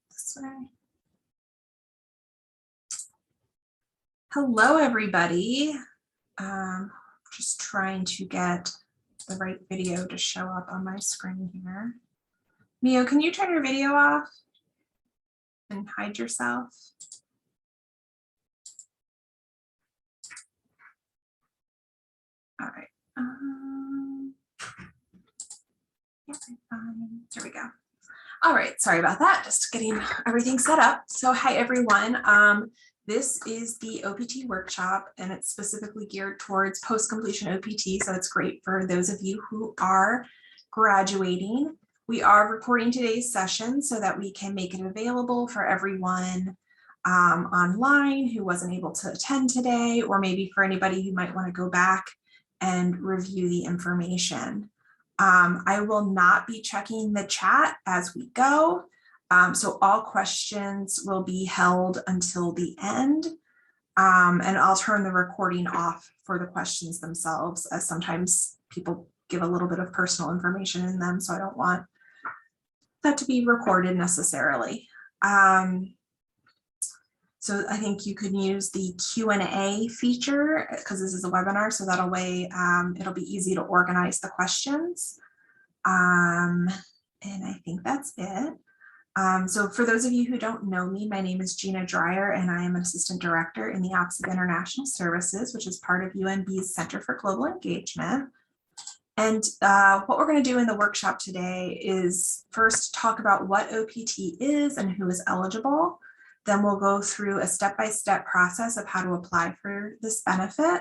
This way. Hello, everybody. Just trying to get the right video to show up on my screen here. Mio, can you turn your video off and hide yourself? All right. There we go. All right, sorry about that. Just getting everything set up. So hi, everyone. This is the OPT workshop, and it's specifically geared towards post-completion OPT. So it's great for those of you who are graduating. We are recording today's session so that we can make it available for everyone online who wasn't able to attend today, or maybe for anybody who might want to go back and review the information. I will not be checking the chat as we go. So all questions will be held until the end. And I'll turn the recording off for the questions themselves, as sometimes people give a little bit of personal information in them. So I don't want that to be recorded necessarily. So I think you can use the Q&A feature because this is a webinar, so that'll way it'll be easy to organize the questions. And I think that's it. So for those of you who don't know me, my name is Gina Dreyer, and I am an Assistant Director in the Office of International Services, which is part of UNB's Center for Global Engagement. And what we're going to do in the workshop today is first talk about what OPT is and who is eligible. Then we'll go through a step-by-step process of how to apply for this benefit,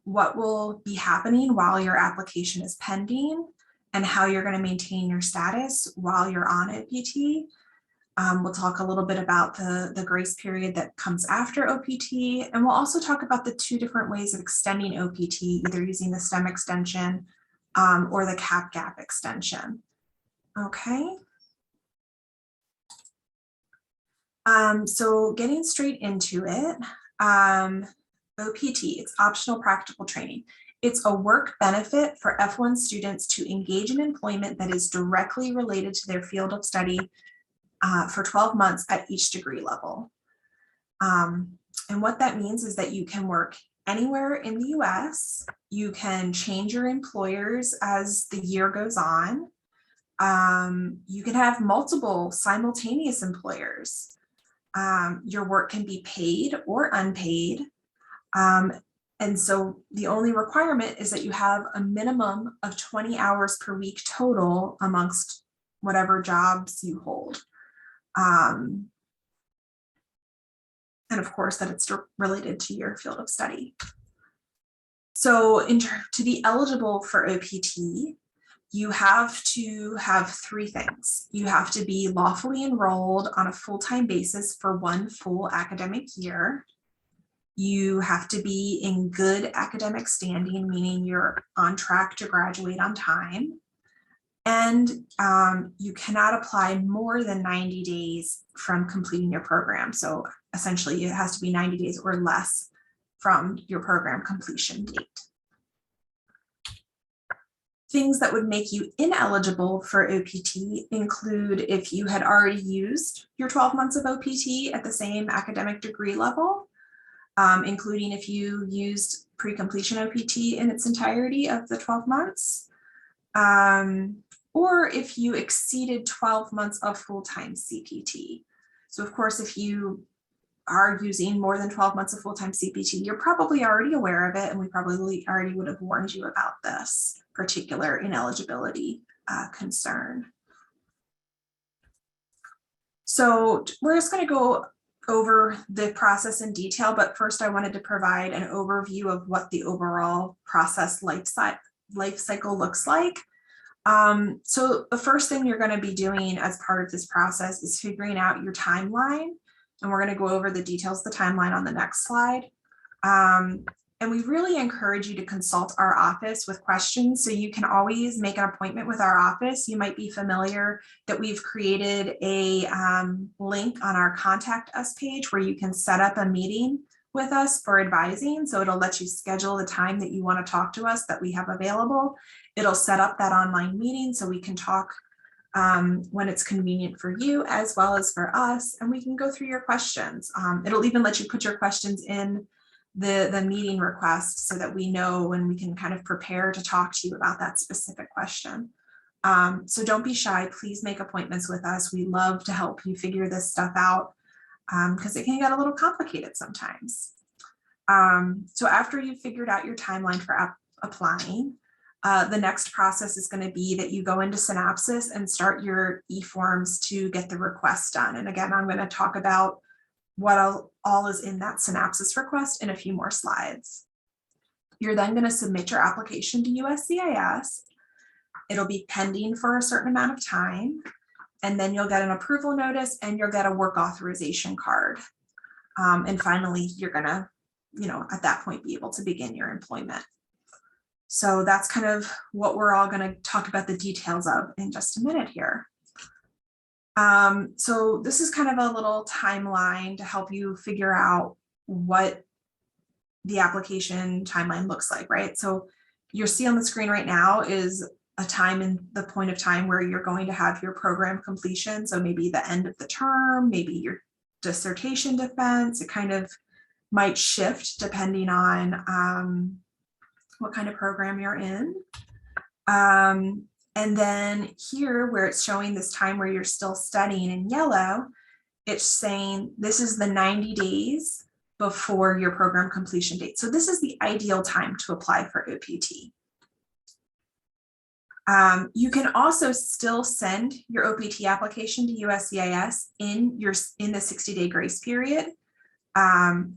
what will be happening while your application is pending, and how you're going to maintain your status while you're on OPT. We'll talk a little bit about the grace period that comes after OPT, and we'll also talk about the two different ways of extending OPT, either using the STEM extension or the CAP-GAP extension. Okay. So getting straight into it, OPT, it's optional practical training. It's a work benefit for F-1 students to engage in employment that is directly related to their field of study for 12 months at each degree level. And what that means is that you can work anywhere in the US. You can change your employers as the year goes on. You can have multiple simultaneous employers. Your work can be paid or unpaid. And so the only requirement is that you have a minimum of 20 hours per week total amongst whatever jobs you hold. And of course that it's related to your field of study. So to be eligible for OPT, you have to have three things. You have to be lawfully enrolled on a full-time basis for one full academic year. You have to be in good academic standing, meaning you're on track to graduate on time. And you cannot apply more than 90 days from completing your program. So essentially it has to be 90 days or less from your program completion date. Things that would make you ineligible for OPT include if you had already used your 12 months of OPT at the same academic degree level, including if you used pre-completion OPT in its entirety of the 12 months, or if you exceeded 12 months of full-time CPT. So of course, if you are using more than 12 months of full-time CPT, you're probably already aware of it, and we probably already would have warned you about this particular ineligibility concern. So we're just going to go over the process in detail, but first I wanted to provide an overview of what the overall process life cycle looks like. So the first thing you're going to be doing as part of this process is figuring out your timeline, and we're going to go over the details of the timeline on the next slide. And we really encourage you to consult our office with questions, so you can always make an appointment with our office. You might be familiar that we've created a link on our Contact Us page where you can set up a meeting with us for advising. So it'll let you schedule the time that you want to talk to us that we have available. It'll set up that online meeting so we can talk when it's convenient for you as well as for us, and we can go through your questions. It'll even let you put your questions in the meeting request so that we know when we can kind of prepare to talk to you about that specific question. So don't be shy, please make appointments with us. We love to help you figure this stuff out because it can get a little complicated sometimes. So after you've figured out your timeline for applying, the next process is going to be that you go into Synopsys and start your e-forms to get the request done. And again, I'm going to talk about what all is in that Synopsys request in a few more slides. You're then going to submit your application to USCIS. It'll be pending for a certain amount of time, and then you'll get an approval notice and you'll get a work authorization card. And finally, you're going to, at that point, be able to begin your employment. So that's kind of what we're all going to talk about the details of in just a minute here. So this is kind of a little timeline to help you figure out what the application timeline looks like, right? So you'll see on the screen right now is a time in the point of time where you're going to have your program completion. So maybe the end of the term, maybe your dissertation defense. It kind of might shift depending on what kind of program you're in. And then here where it's showing this time where you're still studying in yellow, it's saying this is the 90 days before your program completion date. So this is the ideal time to apply for OPT. You can also still send your OPT application to USCIS in the 60-day grace period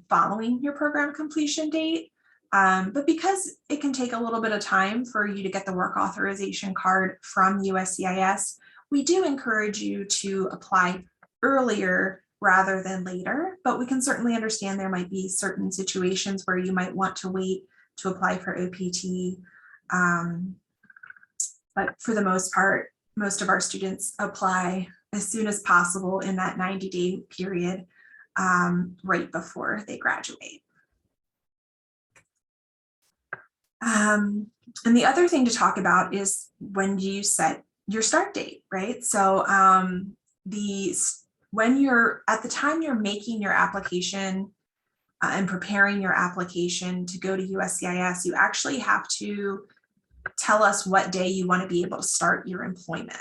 following your program completion date. But because it can take a little bit of time for you to get the work authorization card from USCIS, we do encourage you to apply earlier rather than later, but we can certainly understand there might be certain situations where you might want to wait to apply for OPT. But for the most part, most of our students apply as soon as possible in that 90-day period right before they graduate. And the other thing to talk about is when you set your start date, right? So when you're at the time you're making your application and preparing your application to go to USCIS, you actually have to tell us what day you want to be able to start your employment.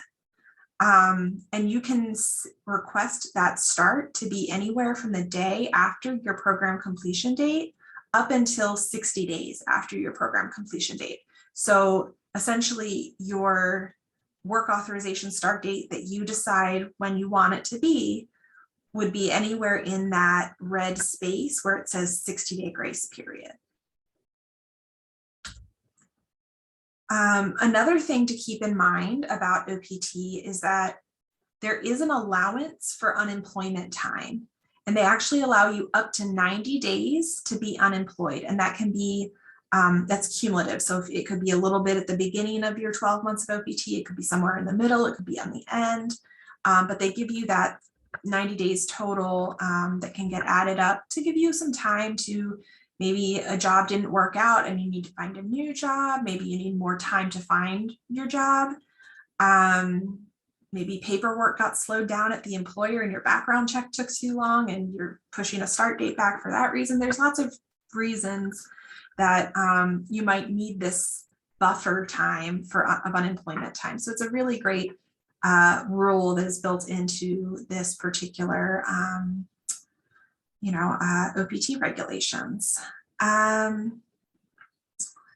And you can request that start to be anywhere from the day after your program completion date up until 60 days after your program completion date. So essentially your work authorization start date that you decide when you want it to be would be anywhere in that red space where it says 60-day grace period. Another thing to keep in mind about OPT is that there is an allowance for unemployment time, and they actually allow you up to 90 days to be unemployed, and that can be, that's cumulative. So if it could be a little bit at the beginning of your 12 months of OPT, it could be somewhere in the middle, it could be on the end, but they give you that 90 days total that can get added up to give you some time to maybe a job didn't work out and you need to find a new job. Maybe you need more time to find your job. Maybe paperwork got slowed down at the employer and your background check took too long and you're pushing a start date back for that reason. There's lots of reasons that you might need this buffer time of unemployment time. So it's a really great rule that is built into this particular OPT regulations. Let's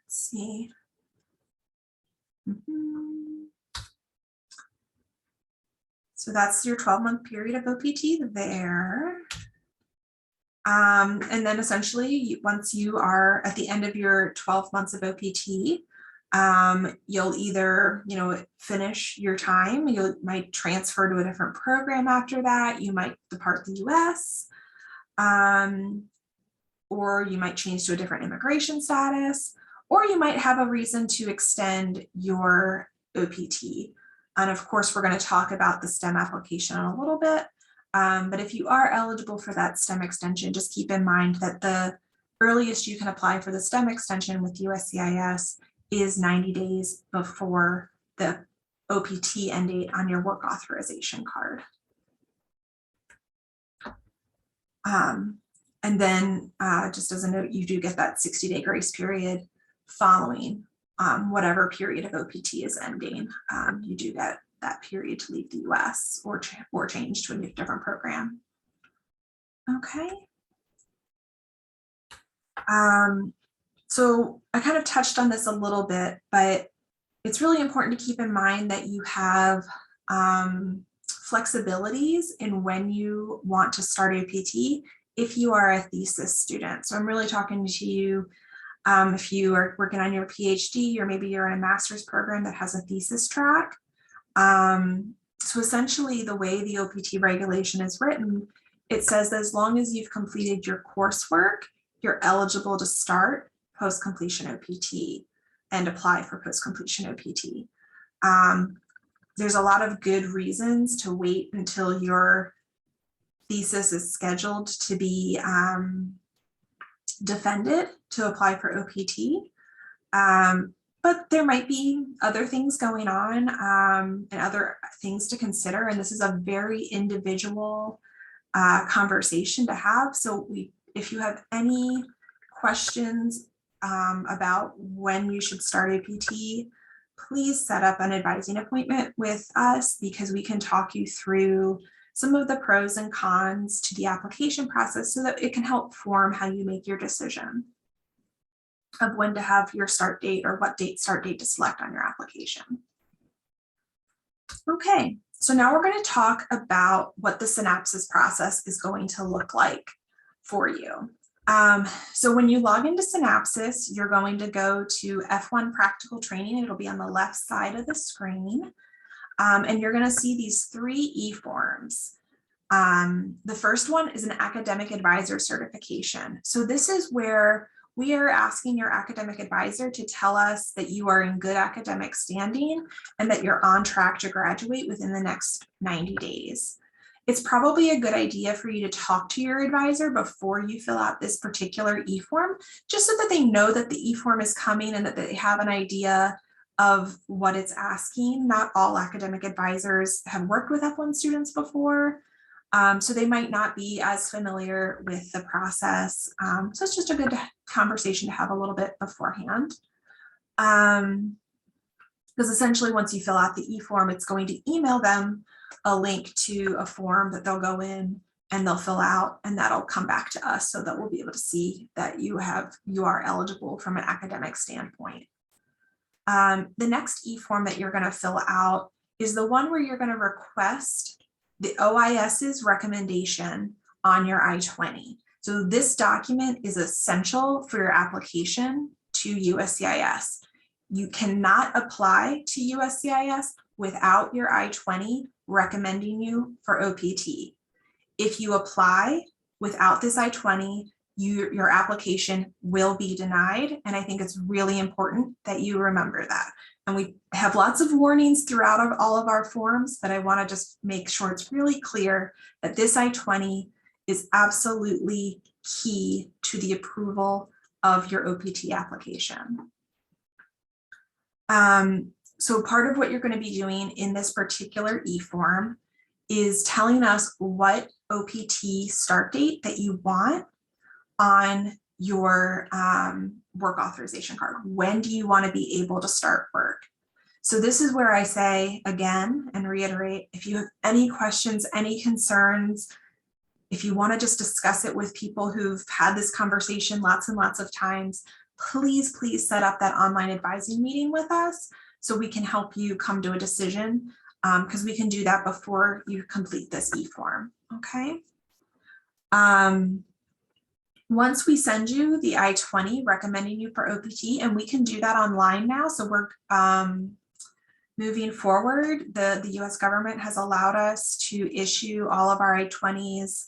see. So that's your 12-month period of OPT there. And then essentially, once you are at the end of your 12 months of OPT, you'll either, finish your time, you might transfer to a different program after that, you might depart the US, or you might change to a different immigration status, or you might have a reason to extend your OPT. And of course, we're going to talk about the STEM application in a little bit, But if you are eligible for that STEM extension, just keep in mind that the earliest you can apply for the STEM extension with USCIS is 90 days before the OPT end date on your work authorization card. And then just as a note, you do get that 60-day grace period following whatever period of OPT is ending. You do get that period to leave the US or change to a different program. Okay. So I kind of touched on this a little bit, but it's really important to keep in mind that you have flexibilities in when you want to start OPT if you are a thesis student. So I'm really talking to you if you are working on your PhD, or maybe you're in a master's program that has a thesis track. So essentially the way the OPT regulation is written, it says that as long as you've completed your coursework, you're eligible to start post-completion OPT and apply for post-completion OPT. There's a lot of good reasons to wait until your thesis is scheduled to be defended to apply for OPT. But there might be other things going on and other things to consider. And this is a very individual conversation to have. So if you have any questions about when you should start OPT, please set up an advising appointment with us, because we can talk you through some of the pros and cons to the application process so that it can help form how you make your decision of when to have your start date or what start date to select on your application. Okay, so now we're going to talk about what the synopsis process is going to look like for you. So when you log into Synopsys, you're going to go to F-1 practical training. It'll be on the left side of the screen. And you're going to see these 3 e-forms. The first one is an academic advisor certification. So this is where we are asking your academic advisor to tell us that you are in good academic standing and that you're on track to graduate within the next 90 days. It's probably a good idea for you to talk to your advisor before you fill out this particular e-form, just so that they know that the e-form is coming and that they have an idea of what it's asking. Not all academic advisors have worked with F-1 students before, so they might not be as familiar with the process. So it's just a good conversation to have a little bit beforehand. Because essentially once you fill out the e-form, it's going to email them a link to a form that they'll go in and they'll fill out, and that'll come back to us so that we'll be able to see that you are eligible from an academic standpoint. The next e-form that you're going to fill out is the one where you're going to request the OIS's recommendation on your I-20. So this document is essential for your application to USCIS. You cannot apply to USCIS without your I-20 recommending you for OPT. If you apply without this I-20, your application will be denied. And I think it's really important that you remember that. And we have lots of warnings throughout all of our forms, but I want to just make sure it's really clear that this I-20 is absolutely key to the approval of your OPT application. So part of what you're going to be doing in this particular e-form is telling us what OPT start date that you want on your work authorization card. When do you want to be able to start work? So this is where I say again and reiterate, if you have any questions, any concerns, if you want to just discuss it with people who've had this conversation lots and lots of times, please set up that online advising meeting with us so we can help you come to a decision, because we can do that before you complete this e-form, okay? Once we send you the I-20 recommending you for OPT, and we can do that online now, so we're moving forward, the US government has allowed us to issue all of our I-20s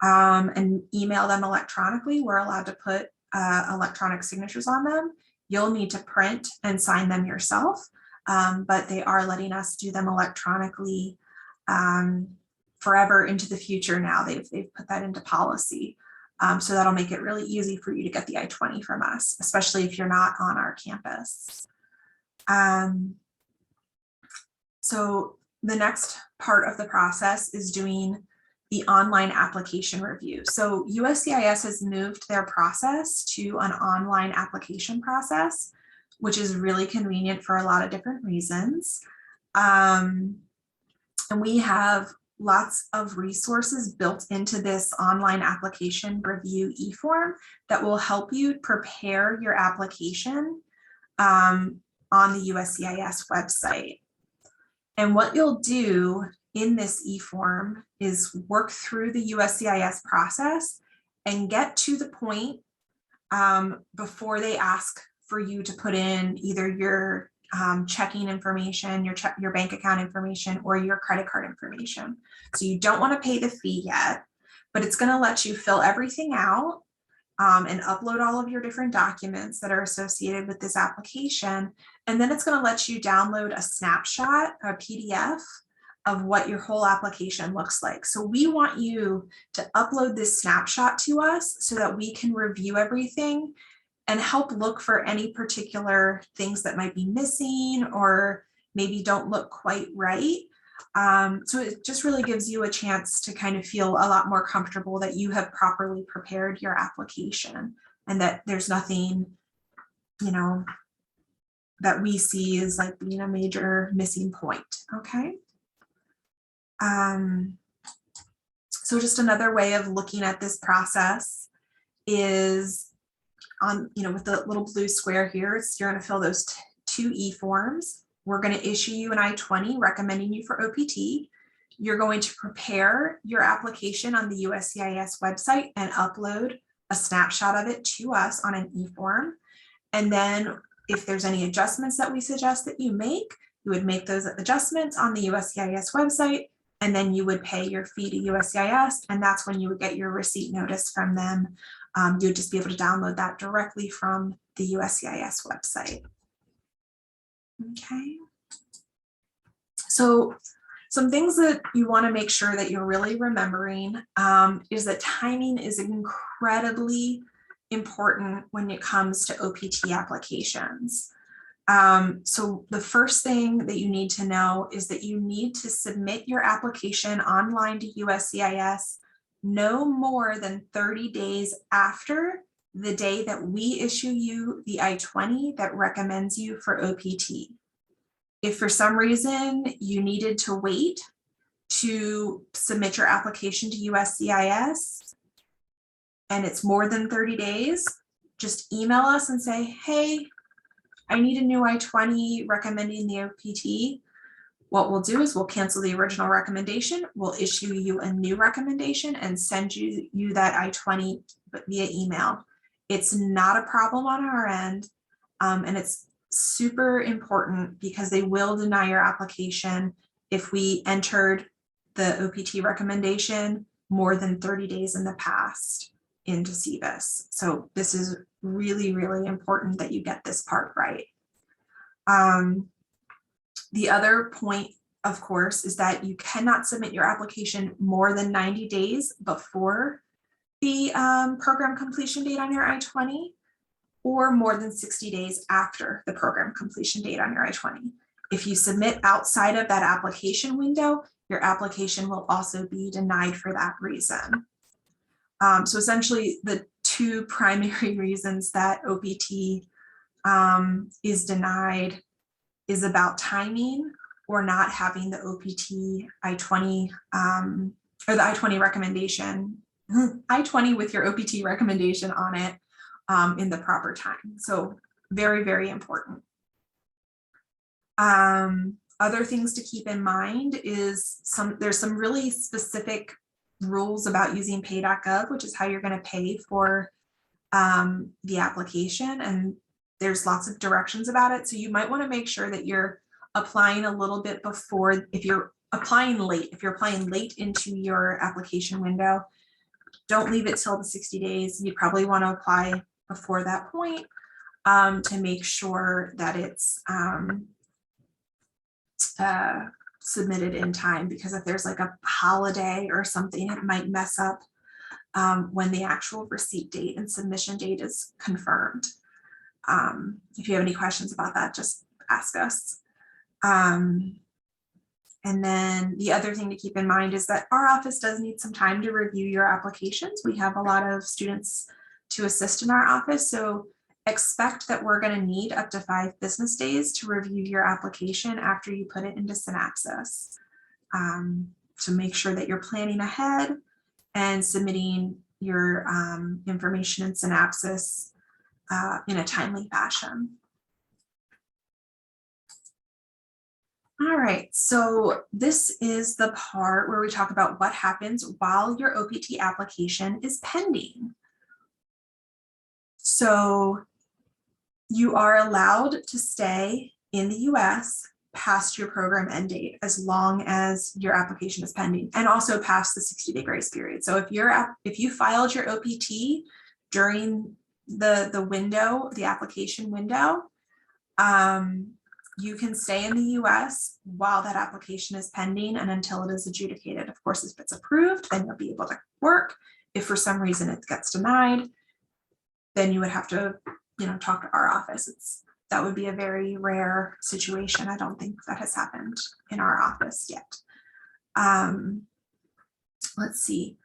and email them electronically. We're allowed to put electronic signatures on them. You'll need to print and sign them yourself, but they are letting us do them electronically forever into the future now. They've put that into policy. So that'll make it really easy for you to get the I-20 from us, especially if you're not on our campus. So the next part of the process is doing the online application review. So USCIS has moved their process to an online application process, which is really convenient for a lot of different reasons. And we have lots of resources built into this online application review e-form that will help you prepare your application on the USCIS website. And what you'll do in this e-form is work through the USCIS process and get to the point before they ask for you to put in either your checking information, your bank account information, or your credit card information. So you don't want to pay the fee yet, but it's going to let you fill everything out and upload all of your different documents that are associated with this application. And then it's going to let you download a snapshot, a PDF of what your whole application looks like. So we want you to upload this snapshot to us so that we can review everything and help look for any particular things that might be missing or maybe don't look quite right. So it just really gives you a chance to kind of feel a lot more comfortable that you have properly prepared your application and that there's nothing, you know, that we see as like being a major missing point, okay? So just another way of looking at this process is on, you know, with the little blue square here, you're going to fill those two e-forms. We're going to issue you an I-20 recommending you for OPT. You're going to prepare your application on the USCIS website and upload a snapshot of it to us on an e-form. And then if there's any adjustments that we suggest that you make, you would make those adjustments on the USCIS website, and then you would pay your fee to USCIS, and that's when you would get your receipt notice from them. You would just be able to download that directly from the USCIS website. Okay. So some things that you want to make sure that you're really remembering is that timing is incredibly important when it comes to OPT applications. So the first thing that you need to know is that you need to submit your application online to USCIS no more than 30 days after the day that we issue you the I-20 that recommends you for OPT. If for some reason you needed to wait to submit your application to USCIS and it's more than 30 days, just email us and say, hey, I need a new I-20 recommending the OPT. What we'll do is we'll cancel the original recommendation. We'll issue you a new recommendation and send you that I-20 via email. It's not a problem on our end, and it's super important because they will deny your application if we entered the OPT recommendation more than 30 days in the past into CBIS. So this is really, really important that you get this part right. The other point, of course, is that you cannot submit your application more than 90 days before the program completion date on your I-20 or more than 60 days after the program completion date on your I-20. If you submit outside of that application window, your application will also be denied for that reason. So essentially the two primary reasons that OPT is denied is about timing or not having the OPT I-20 or the I-20 recommendation, I-20 with your OPT recommendation on it in the proper time. So very, very important. Other things to keep in mind is there's some really specific rules about using pay.gov, which is how you're going to pay for the application, and there's lots of directions about it. So you might want to make sure that you're applying a little bit before, if you're applying late into your application window, don't leave it till the 60 days. You probably want to apply before that point to make sure that it's submitted in time, because if there's like a holiday or something, it might mess up when the actual receipt date and submission date is confirmed. If you have any questions about that, just ask us. And then the other thing to keep in mind is that our office does need some time to review your applications. We have a lot of students to assist in our office, so expect that we're going to need up to 5 business days to review your application after you put it into Synapsys, to make sure that you're planning ahead and submitting your information in Synapsys in a timely fashion. All right, so this is the part where we talk about what happens while your OPT application is pending. So you are allowed to stay in the US past your program end date as long as your application is pending, and also past the 60-day grace period. So if you filed your OPT during the window, the application window, you can stay in the US while that application is pending and until it is adjudicated. Of course, if it's approved, then you'll be able to work. If for some reason it gets denied, then you would have to, talk to our office. That would be a very rare situation. I don't think that has happened in our office yet. Let's see.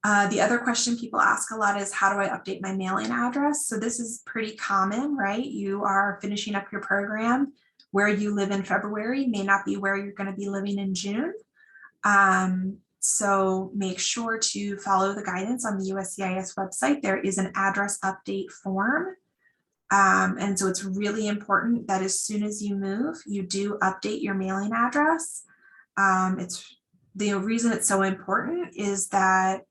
The other question people ask a lot is, how do I update my mailing address? So this is pretty common, right? You are finishing up your program. Where you live in February may not be where you're going to be living in June. So make sure to follow the guidance on the USCIS website. There is an address update form. And so it's really important that as soon as you move, you do update your mailing address. It's the reason it's so important is that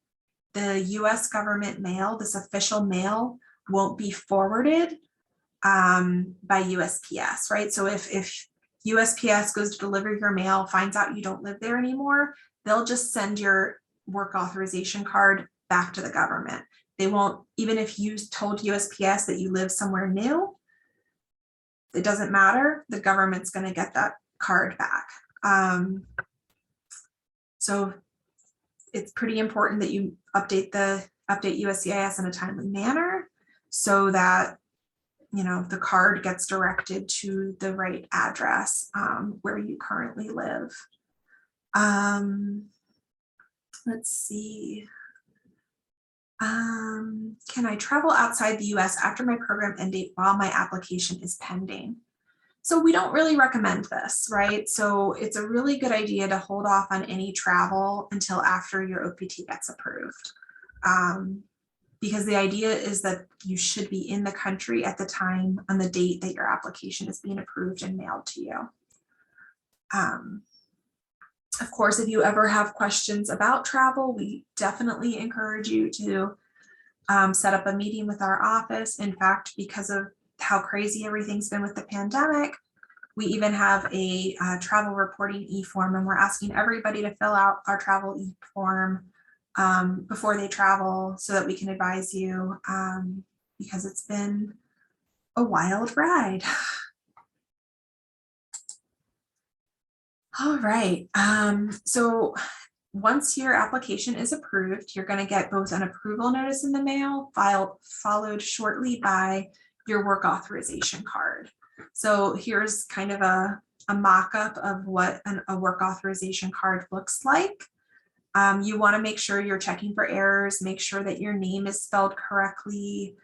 the US government mail, this official mail, won't be forwarded by USPS, right? So if USPS goes to deliver your mail, finds out you don't live there anymore, they'll just send your work authorization card back to the government. They won't, even if you told USPS that you live somewhere new, it doesn't matter. The government's going to get that card back. So it's pretty important that you update USCIS in a timely manner so that the card gets directed to the right address where you currently live. Let's see. Can I travel outside the US after my program end date while my application is pending? So we don't really recommend this, right? So it's a really good idea to hold off on any travel until after your OPT gets approved. Because the idea is that you should be in the country at the time on the date that your application is being approved and mailed to you. Of course, if you ever have questions about travel, we definitely encourage you to set up a meeting with our office. In fact, because of how crazy everything's been with the pandemic, we even have a travel reporting e-form, and we're asking everybody to fill out our travel e-form before they travel so that we can advise you, because it's been a wild ride. All right, so once your application is approved, you're going to get both an approval notice in the mail, followed shortly by your work authorization card. So here's kind of a mock-up of what a work authorization card looks like. You want to make sure you're checking for errors, make sure that your name is spelled correctly,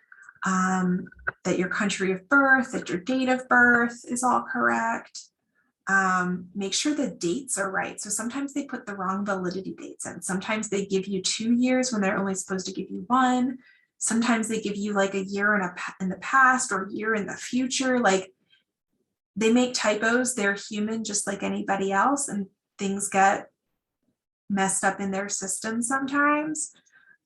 that your country of birth, that your date of birth is all correct. Make sure the dates are right. So sometimes they put the wrong validity dates in. Sometimes they give you 2 years when they're only supposed to give you 1. Sometimes they give you like a year in the past or a year in the future. Like, they make typos. They're human just like anybody else, and things get messed up in their system sometimes.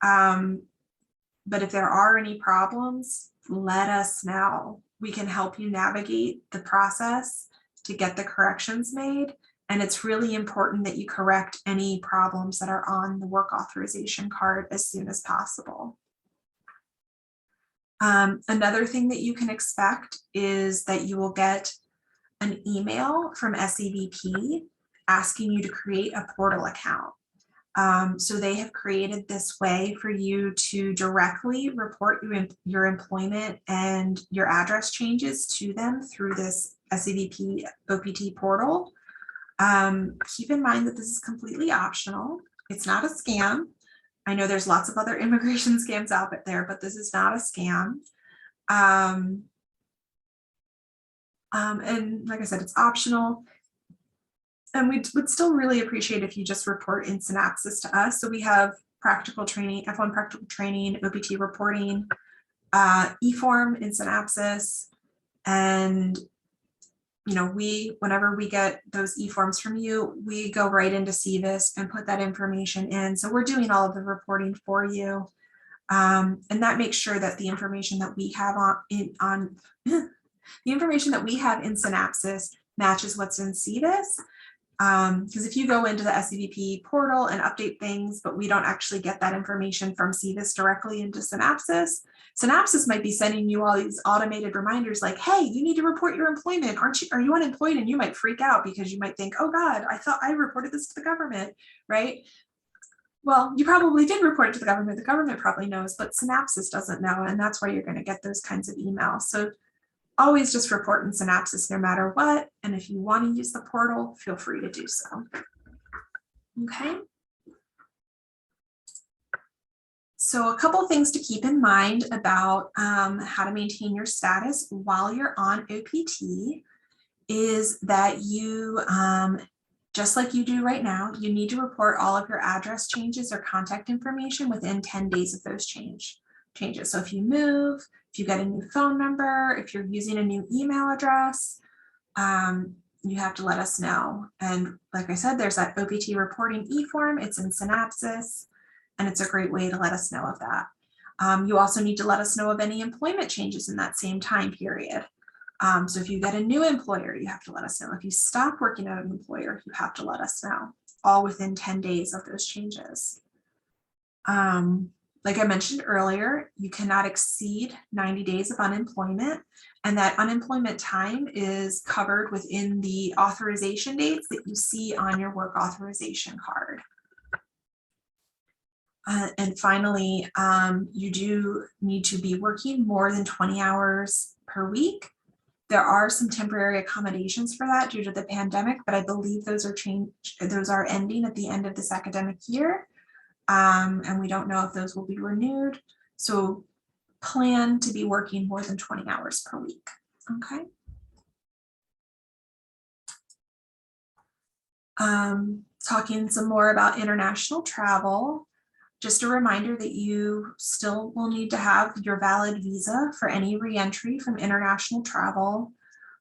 But if there are any problems, let us know. We can help you navigate the process to get the corrections made. And it's really important that you correct any problems that are on the work authorization card as soon as possible. Another thing that you can expect is that you will get an email from SEVP asking you to create a portal account. So they have created this way for you to directly report your employment and your address changes to them through this SEVP OPT portal. Keep in mind that this is completely optional. It's not a scam. I know there's lots of other immigration scams out there, but this is not a scam. And like I said, it's optional. And we would still really appreciate if you just report in Synapsys to us. So we have practical training, F-1 practical training, OPT reporting, e-form in Synapsys. And, you know, whenever we get those e-forms from you, we go right into CVIS and put that information in. So we're doing all of the reporting for you. And that makes sure that the information that we have the information that we have in Synapsys matches what's in CVIS. Because if you go into the SEVP portal and update things, but we don't actually get that information from CVIS directly into Synapsys, Synapsys might be sending you all these automated reminders like, hey, you need to report your employment. Are you unemployed? And you might freak out because you might think, oh God, I thought I reported this to the government, right? Well, you probably did report it to the government. The government probably knows, but Synapsys doesn't know. And that's why you're going to get those kinds of emails. So always just report in Synapsys no matter what. And if you want to use the portal, feel free to do so. Okay. So a couple things to keep in mind about how to maintain your status while you're on OPT is that you, just like you do right now, you need to report all of your address changes or contact information within 10 days of those changes. So if you move, if you get a new phone number, if you're using a new email address, you have to let us know. And like I said, there's that OPT reporting e-form. It's in Synapsys, and it's a great way to let us know of that. You also need to let us know of any employment changes in that same time period. So if you get a new employer, you have to let us know. If you stop working at an employer, you have to let us know, all within 10 days of those changes. Like I mentioned earlier, you cannot exceed 90 days of unemployment, and that unemployment time is covered within the authorization dates that you see on your work authorization card. And finally, you do need to be working more than 20 hours per week. There are some temporary accommodations for that due to the pandemic, but I believe those are ending at the end of this academic year. And we don't know if those will be renewed. So plan to be working more than 20 hours per week. Okay. Talking some more about international travel. Just a reminder that you still will need to have your valid visa for any reentry from international travel,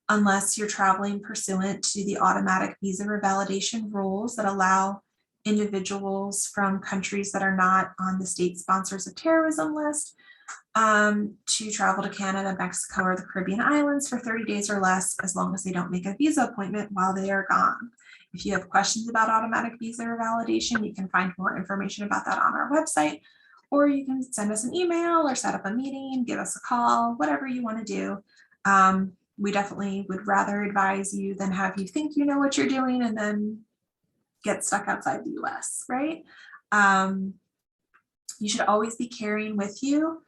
unless you're traveling pursuant to the automatic visa revalidation rules that allow individuals from countries that are not on the state sponsors of terrorism list to travel to Canada, Mexico, or the Caribbean islands for 30 days or less, as long as they don't make a visa appointment while they are gone. If you have questions about automatic visa revalidation, you can find more information about that on our website, or you can send us an email or set up a meeting, give us a call, whatever you want to do. We definitely would rather advise you than have you think you know what you're doing and then get stuck outside the US, right? You should always be carrying with you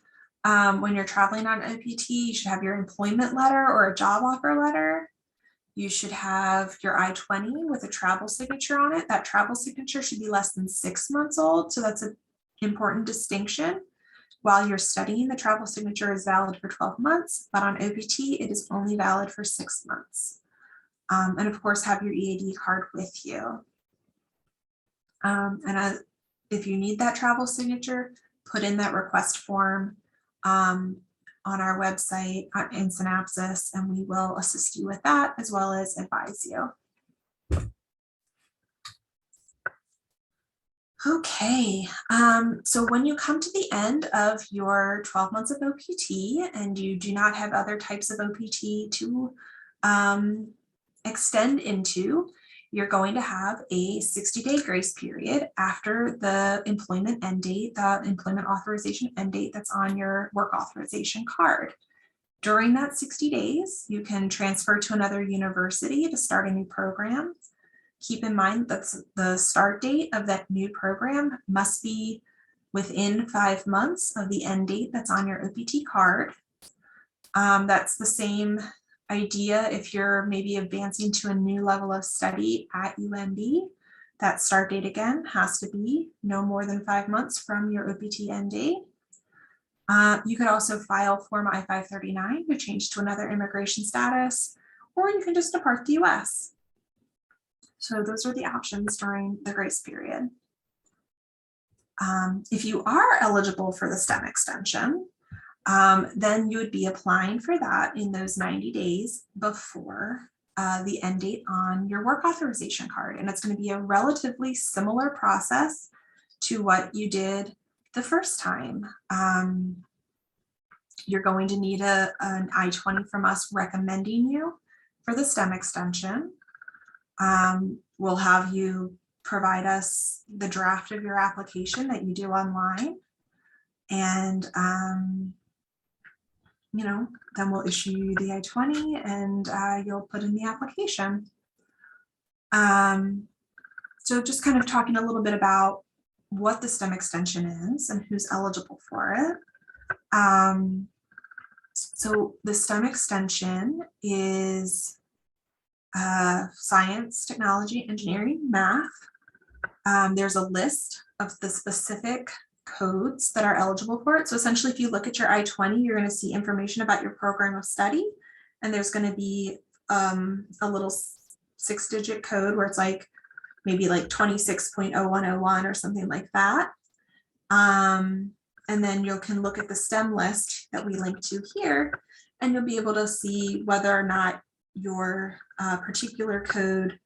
when you're traveling on OPT. You should have your employment letter or a job offer letter. You should have your I-20 with a travel signature on it. That travel signature should be less than 6 months old. So that's an important distinction. While you're studying, the travel signature is valid for 12 months, but on OPT, it is only valid for 6 months. And of course, have your EAD card with you. If you need that travel signature, put in that request form on our website in Synapsys, and we will assist you with that as well as advise you. Okay, so when you come to the end of your 12 months of OPT and you do not have other types of OPT to extend into, you're going to have a 60-day grace period after the employment end date, the employment authorization end date that's on your work authorization card. During that 60 days, you can transfer to another university to start a new program. keep in mind that the start date of that new program must be within 5 months of the end date that's on your OPT card. That's the same idea if you're maybe advancing to a new level of study at UMB. That start date again has to be no more than 5 months from your OPT end date. You could also file Form I-539 to change to another immigration status, or you can just depart the US. So those are the options during the grace period. If you are eligible for the STEM extension, then you would be applying for that in those 90 days before the end date on your work authorization card. And it's going to be a relatively similar process to what you did the first time. You're going to need an I-20 from us recommending you for the STEM extension. We'll have you provide us the draft of your application that you do online. And, you know, then we'll issue you the I-20 and you'll put in the application. So just kind of talking a little bit about what the STEM extension is and who's eligible for it. So the STEM extension is science, technology, engineering, math. There's a list of the specific codes that are eligible for it. So essentially, if you look at your I-20, you're going to see information about your program of study. And there's going to be a little 6-digit code where it's like maybe like 26.0101 or something like that. And then you can look at the STEM list that we link to here, and you'll be able to see whether or not your particular code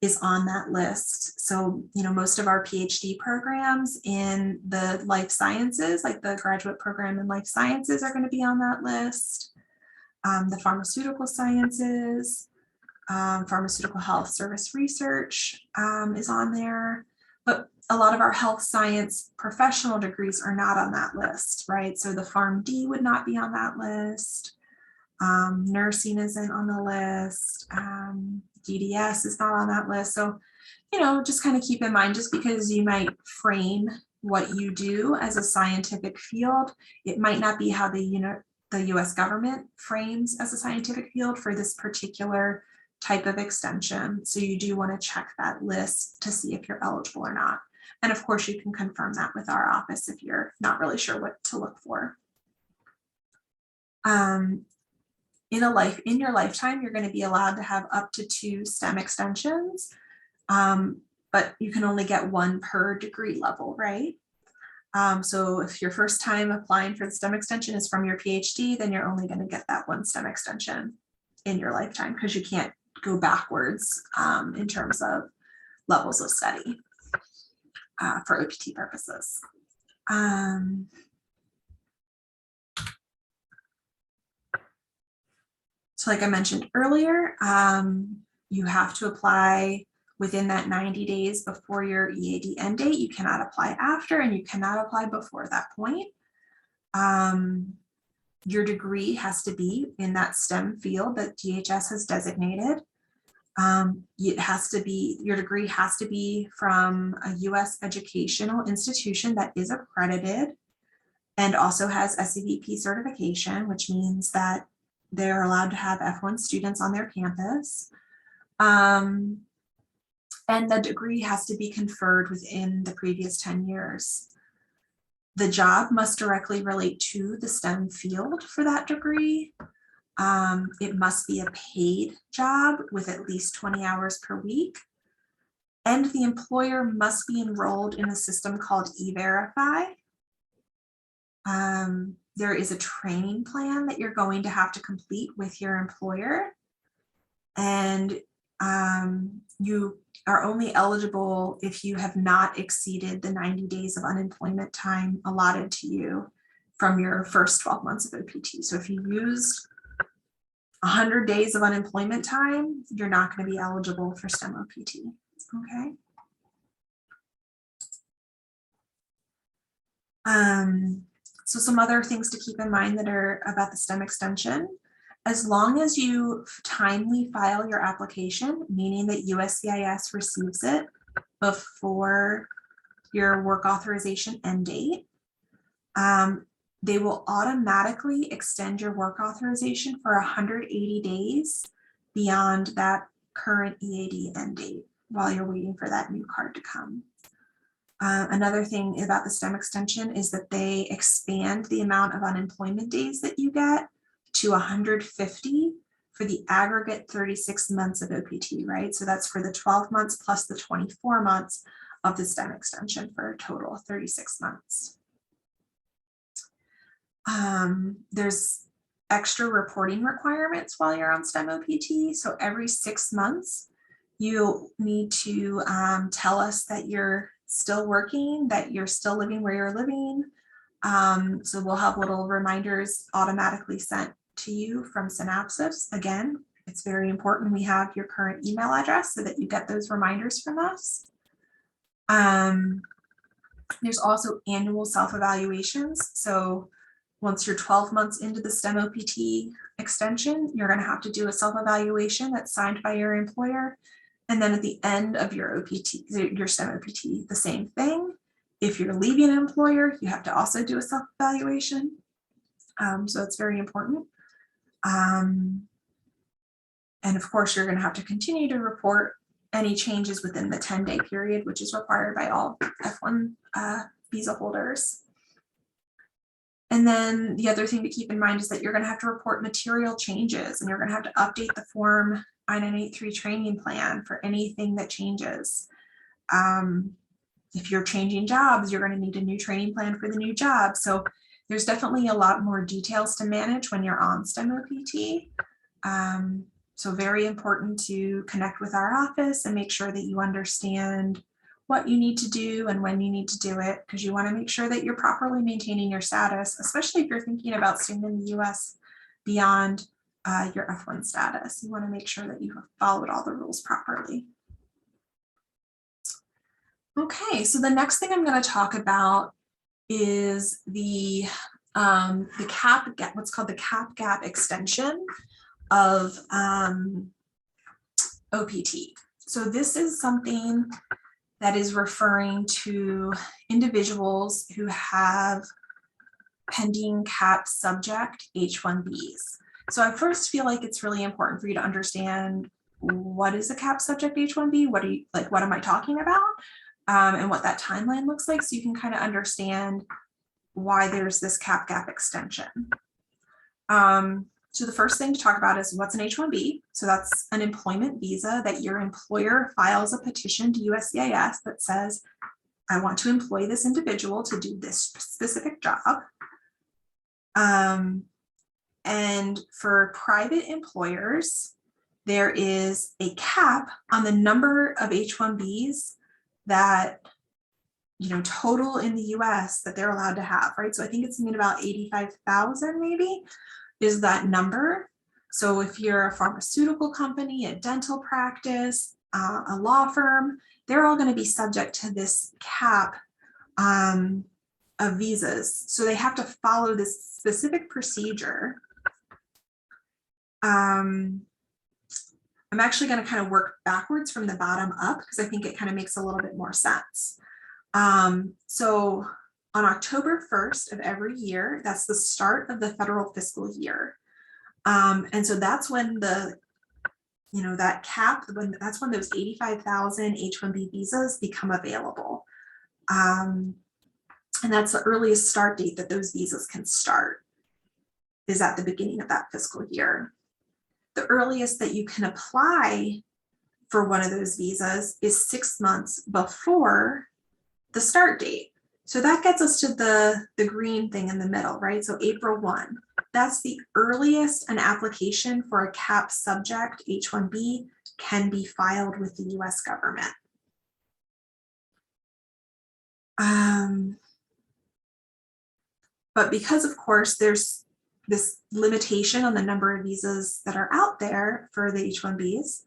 is on that list. So, you know, most of our PhD programs in the life sciences, like the graduate program in life sciences, are going to be on that list. The pharmaceutical sciences, pharmaceutical health service research is on there. But a lot of our health science professional degrees are not on that list, right? So the PharmD would not be on that list. Nursing isn't on the list. DDS is not on that list. So, you know, just kind of keep in mind, just because you might frame what you do as a scientific field, it might not be how the US government frames as a scientific field for this particular type of extension. So you do want to check that list to see if you're eligible or not. And of course, you can confirm that with our office if you're not really sure what to look for. In your lifetime, you're going to be allowed to have up to 2 STEM extensions, but you can only get 1 per degree level, right? So if your first time applying for the STEM extension is from your PhD, then you're only going to get that 1 STEM extension in your lifetime, because you can't go backwards in terms of levels of study for OPT purposes. So like I mentioned earlier, you have to apply within that 90 days before your EAD end date. You cannot apply after, and you cannot apply before that point. Your degree has to be in that STEM field that DHS has designated. Your degree has to be from a US educational institution that is accredited and also has SCVP certification, which means that they're allowed to have F-1 students on their campus. And the degree has to be conferred within the previous 10 years. The job must directly relate to the STEM field for that degree. It must be a paid job with at least 20 hours per week. And the employer must be enrolled in a system called E-Verify. There is a training plan that you're going to have to complete with your employer. And you are only eligible if you have not exceeded the 90 days of unemployment time allotted to you from your first 12 months of OPT. So if you used 100 days of unemployment time, you're not going to be eligible for STEM OPT. Okay. So some other things to keep in mind that are about the STEM extension. As long as you timely file your application, meaning that USCIS receives it before your work authorization end date, they will automatically extend your work authorization for 180 days beyond that current EAD end date while you're waiting for that new card to come. Another thing about the STEM extension is that they expand the amount of unemployment days that you get to 150 for the aggregate 36 months of OPT, right? So that's for the 12 months plus the 24 months of the STEM extension for a total of 36 months. There's extra reporting requirements while you're on STEM OPT. So every 6 months, you need to tell us that you're still working, that you're still living where you're living. So we'll have little reminders automatically sent to you from Synapsys. Again, it's very important we have your current email address so that you get those reminders from us. There's also annual self-evaluations. So once you're 12 months into the STEM OPT extension, you're going to have to do a self-evaluation that's signed by your employer. And then at the end of your OPT, your STEM OPT, the same thing. If you're leaving an employer, you have to also do a self-evaluation. So it's very important. And of course, you're going to have to continue to report any changes within the 10-day period, which is required by all F-1 visa holders. And then the other thing to keep in mind is that you're going to have to report material changes, and you're going to have to update the Form I-983 training plan for anything that changes. If you're changing jobs, you're going to need a new training plan for the new job. So there's definitely a lot more details to manage when you're on STEM OPT. So very important to connect with our office and make sure that you understand what you need to do and when you need to do it, because you want to make sure that you're properly maintaining your status, especially if you're thinking about staying in the US beyond your F-1 status. You want to make sure that you have followed all the rules properly. Okay, so the next thing I'm going to talk about is the cap gap, what's called the cap gap extension of OPT. So this is something that is referring to individuals who have pending cap subject H-1Bs. So I first feel like it's really important for you to understand what is a cap subject H-1B, what am I talking about, and what that timeline looks like, so you can kind of understand why there's this cap gap extension. So the first thing to talk about is what's an H-1B. So that's an employment visa that your employer files a petition to USCIS that says, I want to employ this individual to do this specific job. And for private employers, there is a cap on the number of H-1Bs that, total in the US that they're allowed to have, right? So I think it's something about 85,000 maybe is that number. So if you're a pharmaceutical company, a dental practice, a law firm, they're all going to be subject to this cap of visas. So they have to follow this specific procedure. I'm actually going to kind of work backwards from the bottom up because I think it kind of makes a little bit more sense. So on October 1st of every year, that's the start of the federal fiscal year. And so that's when that cap, that's when those 85,000 H-1B visas become available. And that's the earliest start date that those visas can start, is at the beginning of that fiscal year. The earliest that you can apply for one of those visas is 6 months before the start date. So that gets us to the green thing in the middle, right? So April 1, that's the earliest an application for a cap subject H-1B can be filed with the US government. But because, of course, there's this limitation on the number of visas that are out there for the H-1Bs,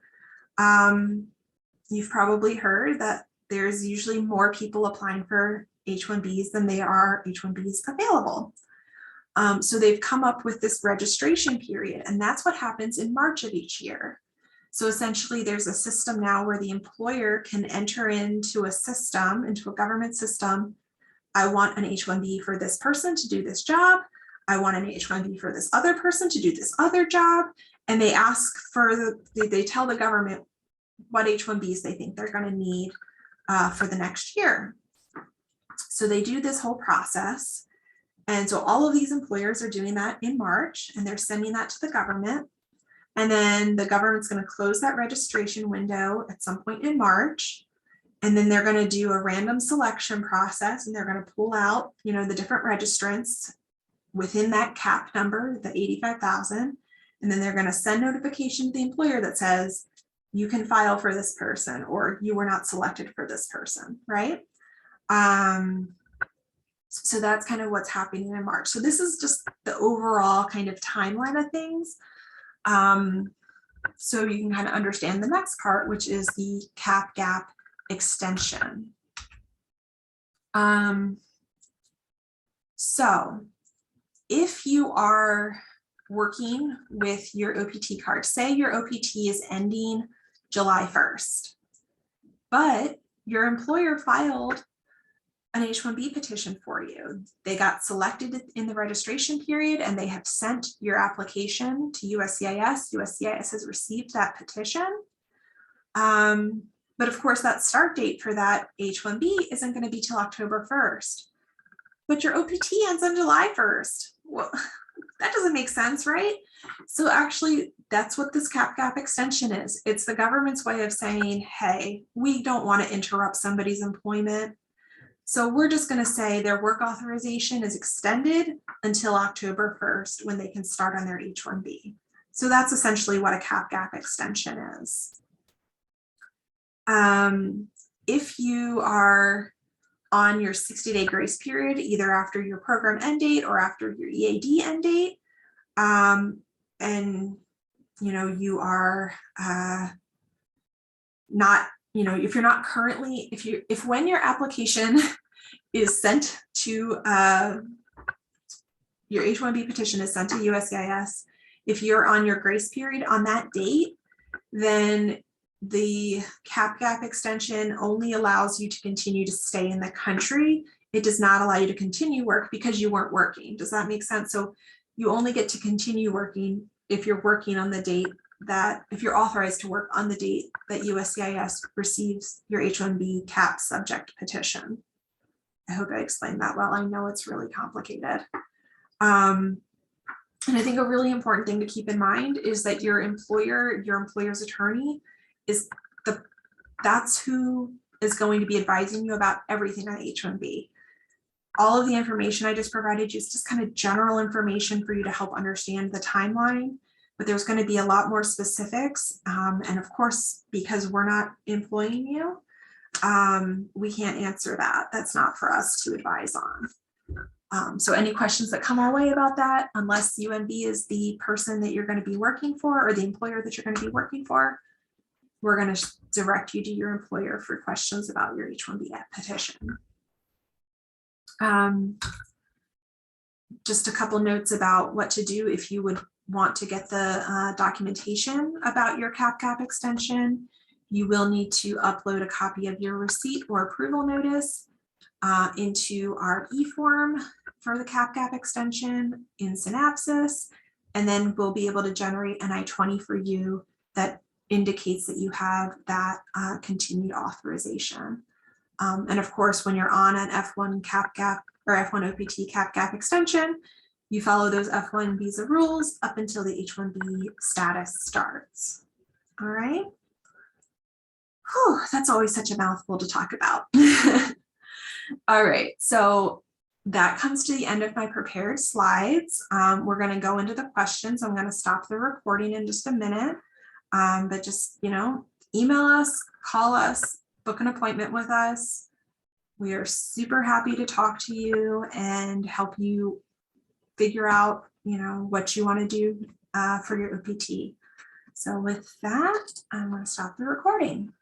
you've probably heard that there's usually more people applying for H-1Bs than there are H-1Bs available. So they've come up with this registration period, and that's what happens in March of each year. So essentially there's a system now where the employer can enter into a system, into a government system. I want an H-1B for this person to do this job. I want an H-1B for this other person to do this other job. And they ask for, they tell the government what H-1Bs they think they're going to need for the next year. So they do this whole process. And so all of these employers are doing that in March, and they're sending that to the government. And then the government's going to close that registration window at some point in March. And then they're going to do a random selection process, and they're going to pull out, the different registrants within that cap number, the 85,000. And then they're going to send notification to the employer that says, you can file for this person, or you were not selected for this person, right? So that's kind of what's happening in March. So this is just the overall kind of timeline of things. So you can kind of understand the next part, which is the cap gap extension. So if you are working with your OPT card, say your OPT is ending July 1st, but your employer filed an H-1B petition for you. They got selected in the registration period, and they have sent your application to USCIS. USCIS has received that petition. But of course, that start date for that H-1B isn't going to be till October 1st. But your OPT ends on July 1st. Well, that doesn't make sense, right? So actually, that's what this cap gap extension is. It's the government's way of saying, hey, we don't want to interrupt somebody's employment. So we're just going to say their work authorization is extended until October 1st when they can start on their H-1B. So that's essentially what a cap gap extension is. If you are on your 60-day grace period, either after your program end date or after your EAD end date, and you are not, if you're not currently, if when your application is sent to your H-1B petition is sent to USCIS, if you're on your grace period on that date, then the cap gap extension only allows you to continue to stay in the country. It does not allow you to continue work because you weren't working. Does that make sense? So you only get to continue working if you're working on the date that, if you're authorized to work on the date that USCIS receives your H-1B cap subject petition. I hope I explained that well. I know it's really complicated. And I think a really important thing to keep in mind is that your employer's attorney that's who is going to be advising you about everything on H-1B. All of the information I just provided you is just kind of general information for you to help understand the timeline, but there's going to be a lot more specifics. And of course, because we're not employing you, we can't answer that. That's not for us to advise on. So any questions that come our way about that, unless UMB is the person that you're going to be working for or the employer that you're going to be working for, we're going to direct you to your employer for questions about your H-1B petition. Just a couple notes about what to do if you would want to get the documentation about your cap gap extension. You will need to upload a copy of your receipt or approval notice into our e-form for the cap gap extension in Synapsys, and then we'll be able to generate an I-20 for you that indicates that you have that continued authorization. And of course, when you're on an F-1 cap gap or F-1 OPT cap gap extension, you follow those F-1 visa rules up until the H-1B status starts. All right. Whew, that's always such a mouthful to talk about. All right, so that comes to the end of my prepared slides. We're going to go into the questions. I'm going to stop the recording in just a minute, but just, email us, call us, book an appointment with us. We are super happy to talk to you and help you figure out, what you want to do for your OPT. So with that, I'm going to stop the recording.